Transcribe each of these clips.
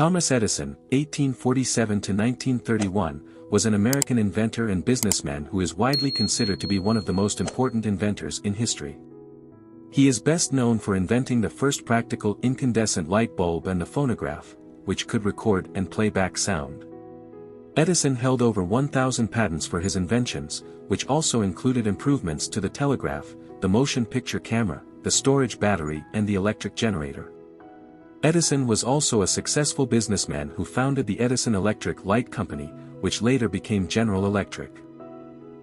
Thomas Edison, 1847 to 1931, was an American inventor and businessman who is widely considered to be one of the most important inventors in history. He is best known for inventing the first practical incandescent light bulb and the phonograph, which could record and play back sound. Edison held over 1,000 patents for his inventions, which also included improvements to the telegraph, the motion picture camera, the storage battery and the electric generator. Edison was also a successful businessman who founded the Edison Electric Light Company, which later became General Electric.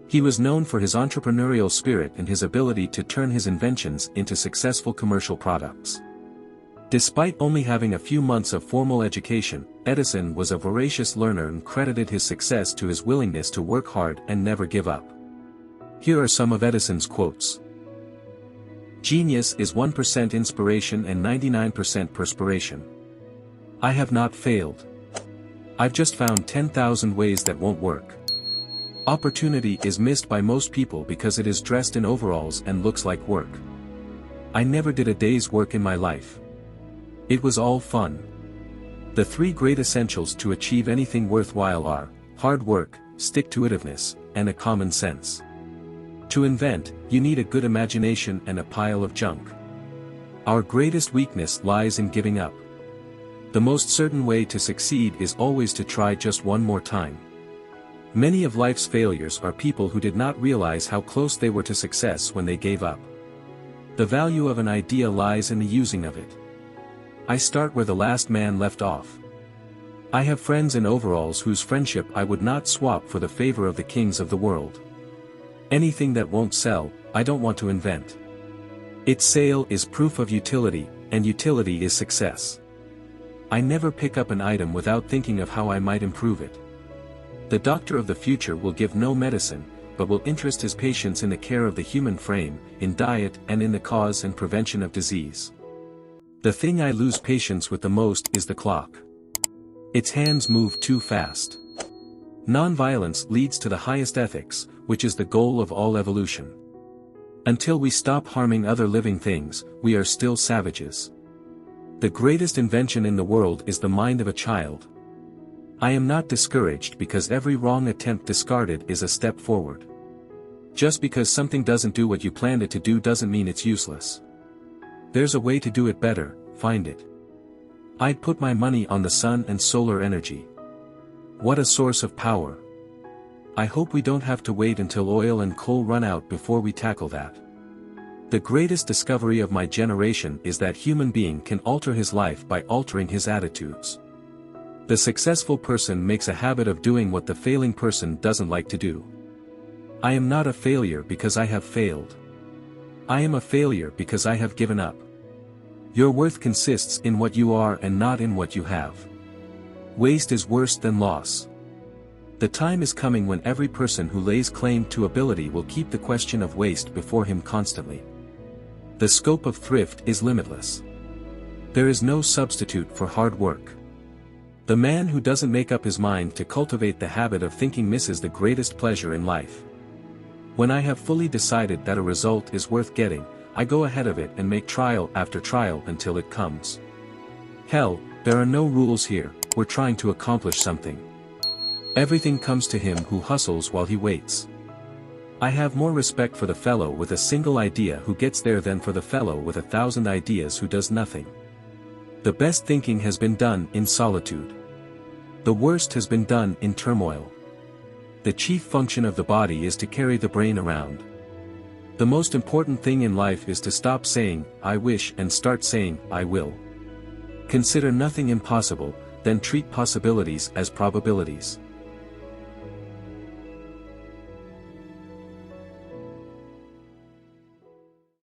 He was known for his entrepreneurial spirit and his ability to turn his inventions into successful commercial products. Despite only having a few months of formal education, Edison was a voracious learner and credited his success to his willingness to work hard and never give up. Here are some of Edison's quotes. "Genius is 1% inspiration and 99% perspiration. I have not failed. I've just found 10,000 ways that won't work. Opportunity is missed by most people because it is dressed in overalls and looks like work. I never did a day's work in my life. It was all fun." The three great essentials to achieve anything worthwhile are hard work, stick-to-itiveness, and a common sense. To invent, you need a good imagination and a pile of junk. Our greatest weakness lies in giving up. The most certain way to succeed is always to try just one more time. Many of life's failures are people who did not realize how close they were to success when they gave up. The value of an idea lies in the using of it. I start where the last man left off. I have friends in overalls whose friendship I would not swap for the favor of the kings of the world. Anything that won't sell, I don't want to invent. Its sale is proof of utility, and utility is success. I never pick up an item without thinking of how I might improve it. The doctor of the future will give no medicine, but will interest his patients in the care of the human frame, in diet and in the cause and prevention of disease. The thing I lose patience with the most is the clock. Its hands move too fast. Nonviolence leads to the highest ethics, which is the goal of all evolution. Until we stop harming other living things, we are still savages. The greatest invention in the world is the mind of a child. I am not discouraged because every wrong attempt discarded is a step forward. Just because something doesn't do what you planned it to do doesn't mean it's useless. There's a way to do it better, find it. I'd put my money on the sun and solar energy. What a source of power. I hope we don't have to wait until oil and coal run out before we tackle that. The greatest discovery of my generation is that human being can alter his life by altering his attitudes. The successful person makes a habit of doing what the failing person doesn't like to do. I am not a failure because I have failed. I am a failure because I have given up. Your worth consists in what you are and not in what you have. Waste is worse than loss. The time is coming when every person who lays claim to ability will keep the question of waste before him constantly. The scope of thrift is limitless. There is no substitute for hard work. The man who doesn't make up his mind to cultivate the habit of thinking misses the greatest pleasure in life. When I have fully decided that a result is worth getting, I go ahead of it and make trial after trial until it comes. Hell, there are no rules here, we're trying to accomplish something. Everything comes to him who hustles while he waits. I have more respect for the fellow with a single idea who gets there than for the fellow with 1,000 ideas who does nothing. The best thinking has been done in solitude. The worst has been done in turmoil. The chief function of the body is to carry the brain around. The most important thing in life is to stop saying, "I wish," and start saying, "I will." Consider nothing impossible, then treat possibilities as probabilities.